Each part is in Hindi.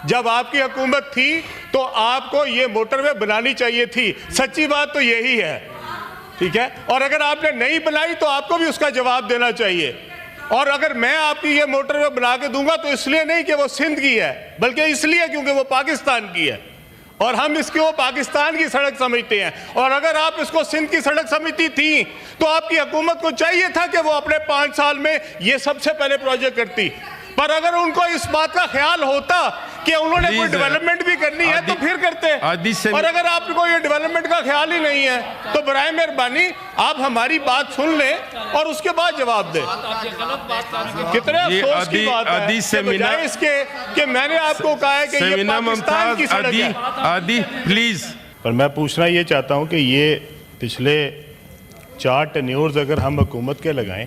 जब आपकी हुकूमत थी तो आपको ये मोटरवे बनानी चाहिए थी। सच्ची बात तो यही है, ठीक है। और अगर आपने नहीं बनाई तो आपको भी उसका जवाब देना चाहिए। और अगर मैं आपकी ये मोटरवे बना के दूंगा तो इसलिए नहीं कि वो सिंध की है, बल्कि इसलिए क्योंकि वो पाकिस्तान की है और हम इसको पाकिस्तान की सड़क समझते हैं। और अगर आप इसको सिंध की सड़क समझती थी तो आपकी हुकूमत को चाहिए था कि वो अपने 5 साल में ये सबसे पहले प्रोजेक्ट करती। पर अगर उनको इस बात का ख्याल होता कि उन्होंने कोई डेवलपमेंट भी करनी है तो फिर करते। और अगर आपको ये डेवलपमेंट का ख्याल ही नहीं है तो बराए मेहरबानी आप हमारी बात सुन लें और उसके बाद जवाब दें। कितने अफसोस की बात है बजाय इसके कि मैंने आपको कहा है कि ये पाकिस्तान की सड़क है। आदि प्लीज। पर मैं पूछना ये चाहता हूँ कि ये पिछले 4 टेन्योर्स अगर हम हुकूमत के लगाएं,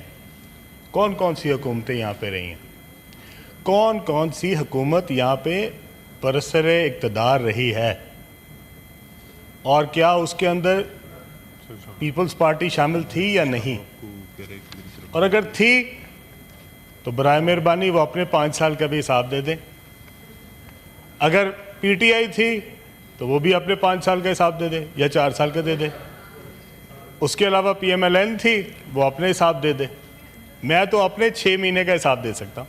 कौन कौन सी हुकूमतें यहाँ पे रही हैं, कौन कौन सी हुकूमत यहाँ पे बरसरे इक़्तिदार रही है, और क्या उसके अंदर पीपल्स पार्टी शामिल थी या नहीं, और अगर थी तो बराए मेहरबानी वो अपने 5 साल का भी हिसाब दे दें। अगर पीटीआई थी तो वो भी अपने 5 साल का हिसाब दे दे या 4 साल का दे दे। उसके अलावा पीएमएलएन थी वो अपने हिसाब दे दे। मैं तो अपने 6 महीने का हिसाब दे सकता हूँ,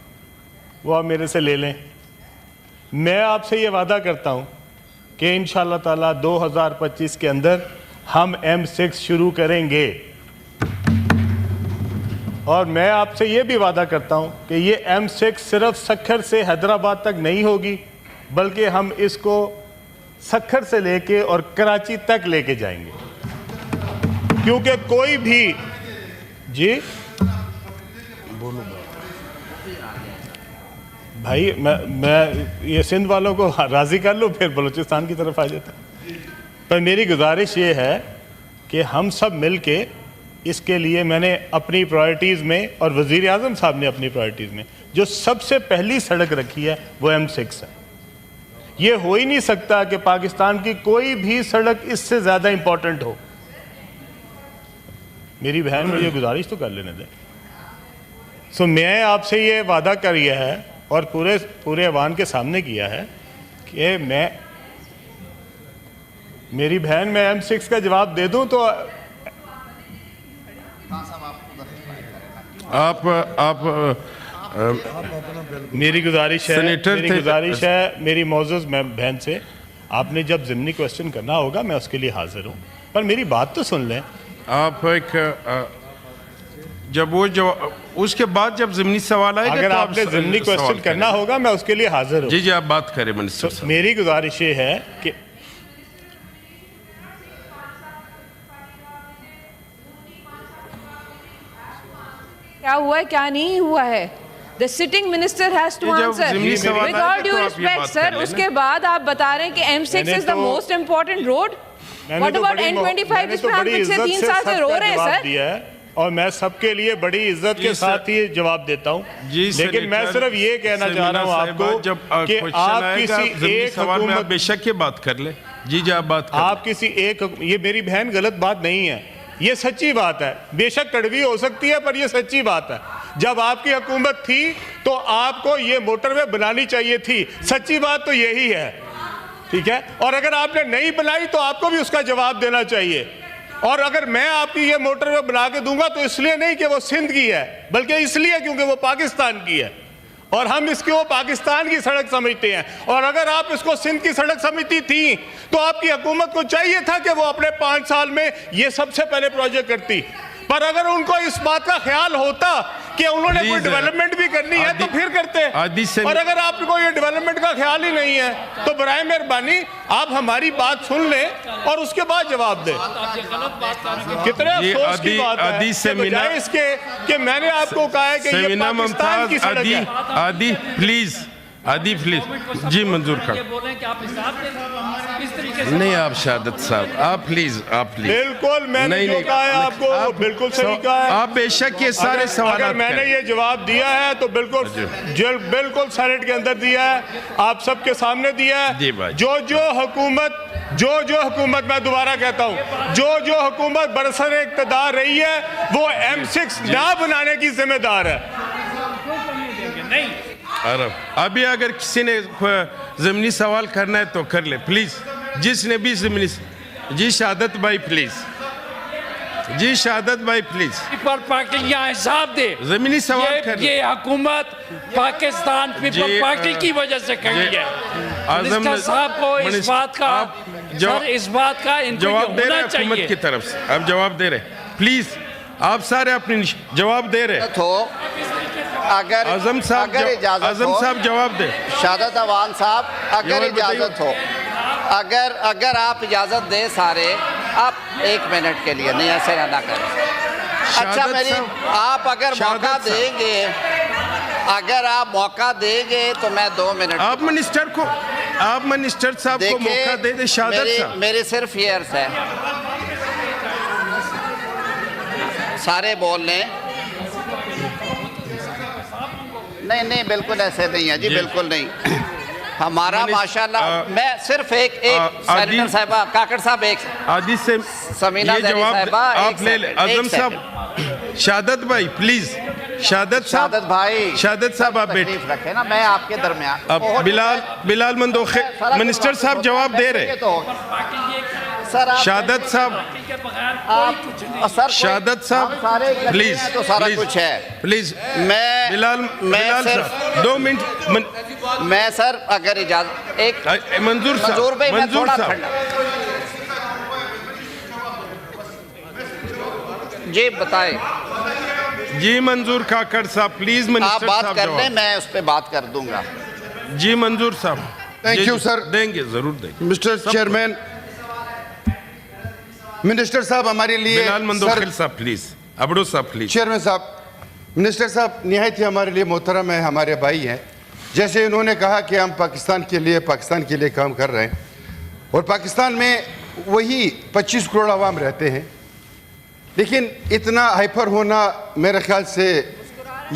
वो आप मेरे से ले लें। मैं आपसे ये वादा करता हूँ कि इंशाअल्लाह ताला 2025 के अंदर हम M6 शुरू करेंगे। और मैं आपसे ये भी वादा करता हूँ कि ये M6 सिर्फ सक्खर से हैदराबाद तक नहीं होगी, बल्कि हम इसको सक्खर से लेके और कराची तक लेके जाएंगे। क्योंकि कोई भी जी बोलो भाई, मैं ये सिंध वालों को राज़ी कर लूँ फिर बलूचिस्तान की तरफ आ जाता। पर मेरी गुजारिश ये है कि हम सब मिल के इसके लिए, मैंने अपनी प्रायोरिटीज़ में और वज़ीर आज़म साहब ने अपनी प्रायोरिटीज़ में जो सबसे पहली सड़क रखी है वो M6 है। ये हो ही नहीं सकता कि पाकिस्तान की कोई भी सड़क इससे ज़्यादा इम्पोर्टेंट हो। मेरी बहन मुझे गुजारिश तो कर लेने दें। सो मैं आपसे ये वादा किया है और पूरे अवान के सामने किया है कि मेरी बहन मैं M6 का जवाब दे दूं तो आप मेरी गुजारिश है मेरी मौजूद बहन से, आपने जब ज़िमनी क्वेश्चन करना होगा मैं उसके लिए हाजिर हूँ। पर मेरी बात तो सुन लें आप। जब वो जो उसके बाद जब ज़िमनी सवाल आएगा अगर तो आपने ज़िमनी क्वेश्चन करना होगा मैं उसके लिए हाजिर हूँ। जी जी आप बात करें मिनिस्टर साहब। मेरी गुजारिश ये है कि क्या हुआ है क्या नहीं हुआ है, the sitting minister has to answer with all due respect sir. उसके बाद आप बता रहे हैं कि M6 is the most important road. What about N25 जिसमें हम पिछले 3 साल से रो रहे हैं सर। और मैं सबके लिए बड़ी इज्जत के साथ ही जवाब देता हूँ। लेकिन मैं सिर्फ ये कहना चाह रहा हूँ आपको कि आप किसी एक हुकूमत, बेशक ये बात कर ले। जी जी आप बात कर। आप किसी एक, ये मेरी बहन गलत बात नहीं है, ये सच्ची बात है। बेशक कड़वी हो सकती है पर ये सच्ची बात है। जब आपकी हुकूमत थी तो आपको ये मोटरवे बनानी चाहिए थी। सच्ची बात तो यही है, ठीक है। और अगर आपने नहीं बनाई तो आपको भी उसका जवाब देना चाहिए। और अगर मैं आपकी ये मोटरवे बना के दूंगा तो इसलिए नहीं कि वो सिंध की है, बल्कि इसलिए क्योंकि वो पाकिस्तान की है और हम इसको पाकिस्तान की सड़क समझते हैं। और अगर आप इसको सिंध की सड़क समझती थी तो आपकी हुकूमत को चाहिए था कि वो अपने 5 साल में ये सबसे पहले प्रोजेक्ट करती। पर अगर उनको इस बात का ख्याल होता कि उन्होंने कोई डेवलपमेंट भी करनी है तो फिर करते। और अगर आपको ये डेवलपमेंट का ख्याल ही नहीं है तो बराए मेहरबानी आप हमारी बात सुन लें और उसके बाद जवाब दें। कितने अफसोस की बात है बजाय इसके कि मैंने आपको कहा है कि ये पाकिस्तान की सड़क है। आदि प्लीज, आदि प्लीज। जी मंजूर खान नहीं, आप शहादत साहब आप प्लीज बिल्कुल मैंने जो कहा है आपको बिल्कुल सही कहा है। आप बेशक ये सारे सवाल अगर मैंने ये जवाब दिया है तो बिल्कुल सेनेट के अंदर दिया है, आप सबके सामने दिया है। जो हुकूमत मैं दोबारा कहता हूँ, जो हुकूमत बरसरे इक़्तिदार रही है वो M6 ना बनाने की जिम्मेदार है। अरब अभी अगर किसी ने ज़मीनी सवाल करना है तो कर ले प्लीज। जिसने भी ज़मीनी, जी शहादत भाई प्लीज, जी शहादत भाई प्लीज। पर पार्टी यहाँ हिसाब दे। ज़मीनी सवाल कर ये हुकूमत पाकिस्तान पीपल पार्टी की वजह से करी है। मिनिस्टर साहब को इस बात का इस बात का जवाब दे रहे हुकूमत की तरफ से, आप जवाब दे रहे प्लीज, आप सारे अपने जवाब दे रहे तो अगर आजम साहब जवाब दे। शहादत अवान साहब अगर इजाजत हो, अगर आप इजाजत दें सारे, आप 1 मिनट के लिए नहीं ऐसे ना करें। अच्छा मेरी आप अगर मौका देंगे, अगर आप मौका देंगे तो मैं 2 मिनट। आप मिनिस्टर साहब को मौका दे दे। शहादत साहब मेरी सिर्फ ये अर्ज है, सारे बोल लें। नहीं बिल्कुल ऐसे नहीं है जी, बिल्कुल नहीं। हमारा माशाल्लाह, मैं सिर्फ एक सेनेटर साहिबा, काकड़ साहब एक आदि से समीना ये जवाब आप ले ले। आजम साहब, शहादत भाई प्लीज, शहादत साहब आप बैठ रखे ना, मैं आपके दरमियान। अब बिलाल मंदोखे मिनिस्टर साहब जवाब दे रहे। शहादत साहब प्लीज, तो सारा कुछ है प्लीज। बिलाल साहब 2 मिनट। मैं सर अगर इजाजत एक मंजूर भाई, मैं थोड़ा ठंडा जी बताएं। जी मंजूर काकड़ साहब प्लीज, आप मिनिस्टर बात साहब कर लें, मैं उस पर बात कर दूंगा। जी मंजूर साहब। Thank you sir. देंगे, जरूर देंगे। मिस्टर चेयरमैन, मिनिस्टर साहब हमारे लिए, बिलाल मंदोखेल साहब प्लीज, अबड़ो साहब प्लीज। चेयरमैन साहब, मिनिस्टर साहब निहायत ही हमारे लिए मोहतरम है, हमारे भाई हैं। जैसे उन्होंने कहा कि हम पाकिस्तान के लिए काम कर रहे हैं, और पाकिस्तान में वही 25 करोड़ आवाम रहते हैं, लेकिन इतना हाइपर होना मेरे ख्याल से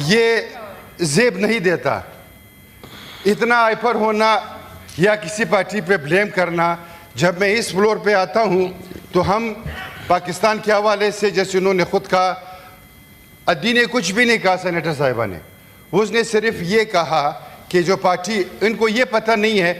ये जेब नहीं देता। इतना हाइपर होना या किसी पार्टी पे ब्लेम करना, जब मैं इस फ्लोर पे आता हूँ तो हम पाकिस्तान के हवाले से, जैसे उन्होंने खुद कहा, अद्दी ने कुछ भी नहीं कहा सेनेटर साहिबा ने, उसने सिर्फ ये कहा कि जो पार्टी, इनको ये पता नहीं है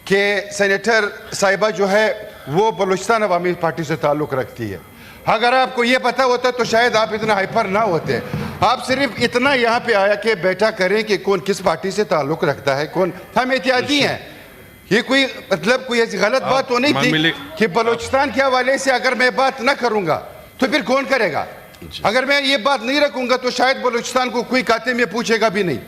कि सेनेटर साहिबा जो है वो बलूचिस्तान अवामी पार्टी से ताल्लुक़ रखती है। अगर आपको ये पता होता तो शायद आप इतना हाइपर ना होते। आप सिर्फ इतना यहाँ पे आया कि बेटा करें कि कौन किस पार्टी से ताल्लुक़ रखता है, कौन, हम एहतियाती हैं। ये कोई मतलब कोई ऐसी गलत बात तो नहीं थी कि बलूचिस्तान के हवाले से अगर मैं बात ना करूँगा तो फिर कौन करेगा। अगर मैं ये बात नहीं रखूँगा तो शायद बलूचिस्तान को कोई खाते में पूछेगा भी नहीं।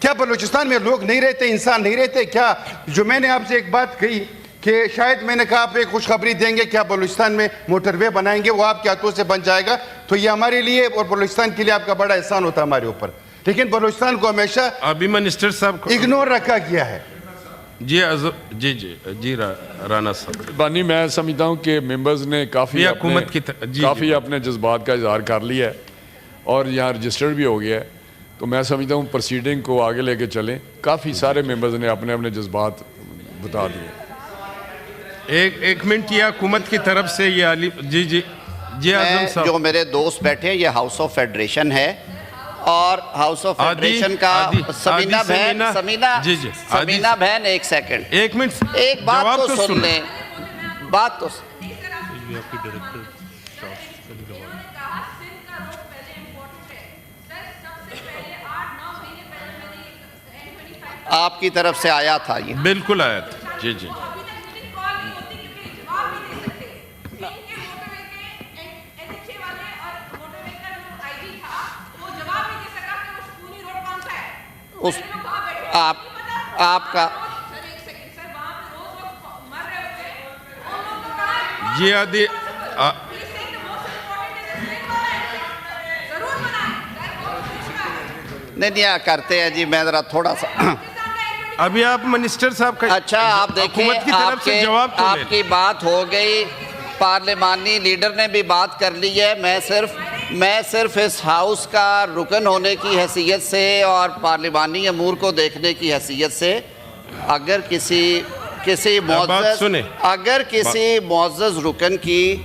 क्या बलूचिस्तान में लोग नहीं रहते, इंसान नहीं रहते क्या? जो मैंने आपसे एक बात कही कि शायद मैंने कहा आप एक खुशखबरी देंगे, क्या बलूचिस्तान में मोटरवे बनाएंगे, वो आपके हाथों से बन जाएगा, तो ये हमारे लिए और बलूचिस्तान के लिए आपका बड़ा एहसान होता है हमारे ऊपर। लेकिन बलूचिस्तान को हमेशा अभी मिनिस्टर साहब को इग्नोर रखा गया है। जी राना साहब, बानी, मैं समझता हूँ कि मेंबर्स ने काफ़ी अपने जज्बात का इजहार कर लिया है और यहाँ रजिस्टर्ड भी हो गया है। तो मैं समझता हूँ प्रोसीडिंग को आगे लेके चलें। काफ़ी सारे मेंबर्स ने अपने अपने जज्बात बता दिए। एक मिनट, ये हुकूमत की तरफ से ये आली जी आजम साहब, जो मेरे दोस्त बैठे हैं, ये हाउस ऑफ फेडरेशन है और हाउस ऑफ फेडरेशन का समीना बहन, एक सेकंड, एक मिनट, एक बात तो सुन लें, बात तो आपकी तरफ से आया था, ये बिल्कुल आया था। जी उस आपका जी आदि नहीं करते हैं जी। मैं जरा थोड़ा सा अभी आप मिनिस्टर साहब का, अच्छा आप देखिए, हुकूमत की तरफ से जवाब तो आपकी बात हो गई, पार्लिमानी लीडर ने भी बात कर ली है। मैं सिर्फ इस हाउस का रुकन होने की हैसियत से और पार्लिमानी अमूर को देखने की हैसियत से, अगर किसी मुअज़्ज़ज़ रुकन की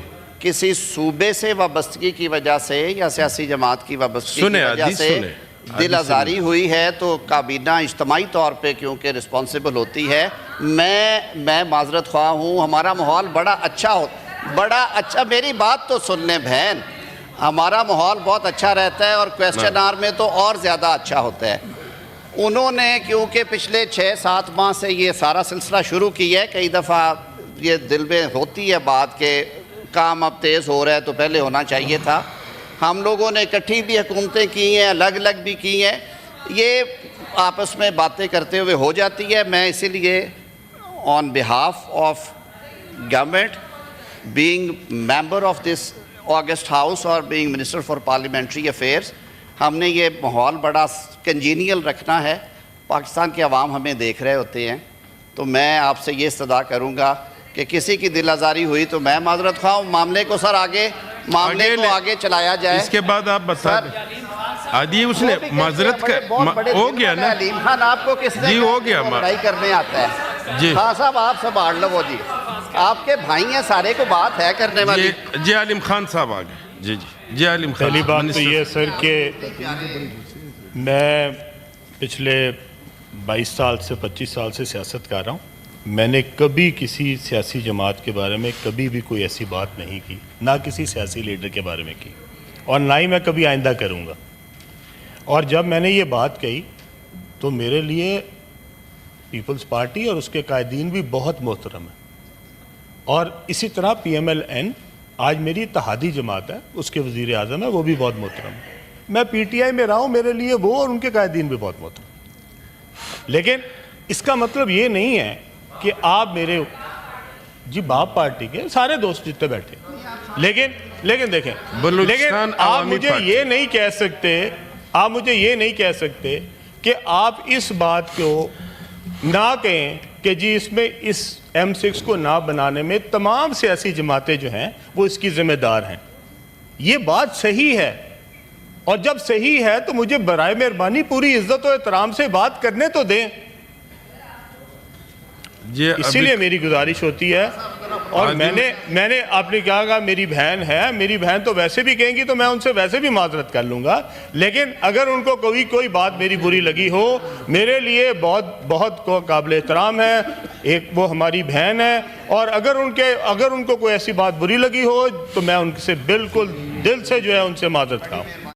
किसी सूबे से वाबस्तगी की वजह से या सियासी जमात की वाबस्तगी की वजह से दिल आज़ारी हुई है तो काबीना इज्तमाही तौर पे क्योंकि रिस्पॉन्सिबल होती है। मैं माजरत ख्वाह हूँ। हमारा माहौल बड़ा अच्छा, मेरी बात तो सुन लें बहन, हमारा माहौल बहुत अच्छा रहता है और क्वेश्चन आवर में तो और ज़्यादा अच्छा होता है। उन्होंने क्योंकि पिछले 6-7 माह से ये सारा सिलसिला शुरू किया है, कई दफ़ा ये दिल में होती है बात के काम अब तेज़ हो रहा है तो पहले होना चाहिए था। हम लोगों ने इकट्ठी भी हुकूमतें की हैं, अलग अलग भी की हैं, ये आपस में बातें करते हुए हो जाती है। मैं इसीलिए on behalf of government, being member of this august house और being minister for parliamentary affairs, हमने ये माहौल बड़ा कंजीनियल रखना है। पाकिस्तान के अवाम हमें देख रहे होते हैं, तो मैं आपसे ये इस्तदा करूँगा कि किसी की दिल आज़ारी हुई तो मैं माजरत ख्वाह, मामले को सर आगे चलाया जाए। इसके बाद आप बता दें आदि उसने माजरत का हो गया ना अलीम खान, आपको किसने जी हो गया लड़ाई करने आता है जी। हाँ साहब आप संभाल लो, वो जी आपके भाई हैं सारे को बात है करने वाली। जी आलिम खान साहब आ गए। जी आलिम खान। पहली बात तो ये सर कि मैं पिछले 22 साल से 25 साल से सियासत कर रहा हूँ। मैंने कभी किसी सियासी जमात के बारे में कभी भी कोई ऐसी बात नहीं की, ना किसी सियासी लीडर के बारे में की, और ना ही मैं कभी आइंदा करूँगा। और जब मैंने ये बात कही तो मेरे लिए पीपल्स पार्टी और उसके कायदीन भी बहुत मोहतरम है, और इसी तरह PMLN आज मेरी इत्तेहादी जमात है, उसके वज़ीर आज़म है, वो भी बहुत मोहतरम है। मैं PTI में रहा हूँ, मेरे लिए वो और उनके कायदीन भी बहुत मोहतरम। लेकिन इसका मतलब ये नहीं है कि आप मेरे जी बाप पार्टी के सारे दोस्त जितने बैठे, लेकिन देखें, लेकिन आप मुझे ये नहीं कह सकते कि आप इस बात को ना कहें कि जी इसमें इस M6 को ना बनाने में तमाम सियासी जमातें जो हैं वो इसकी जिम्मेदार हैं। ये बात सही है, और जब सही है तो मुझे बराए मेहरबानी पूरी इज्जत और एहतराम से बात करने तो दें। इसीलिए मेरी गुजारिश होती है। और मैंने आपने कहा मेरी बहन है, मेरी बहन तो वैसे भी कहेंगी तो मैं उनसे वैसे भी माजरत कर लूँगा, लेकिन अगर उनको कोई बात मेरी बुरी लगी हो, मेरे लिए बहुत काबिल एहतराम है, एक वो हमारी बहन है, और अगर उनको कोई ऐसी बात बुरी लगी हो तो मैं उनसे बिल्कुल दिल से जो है उनसे माजरत खाऊँ।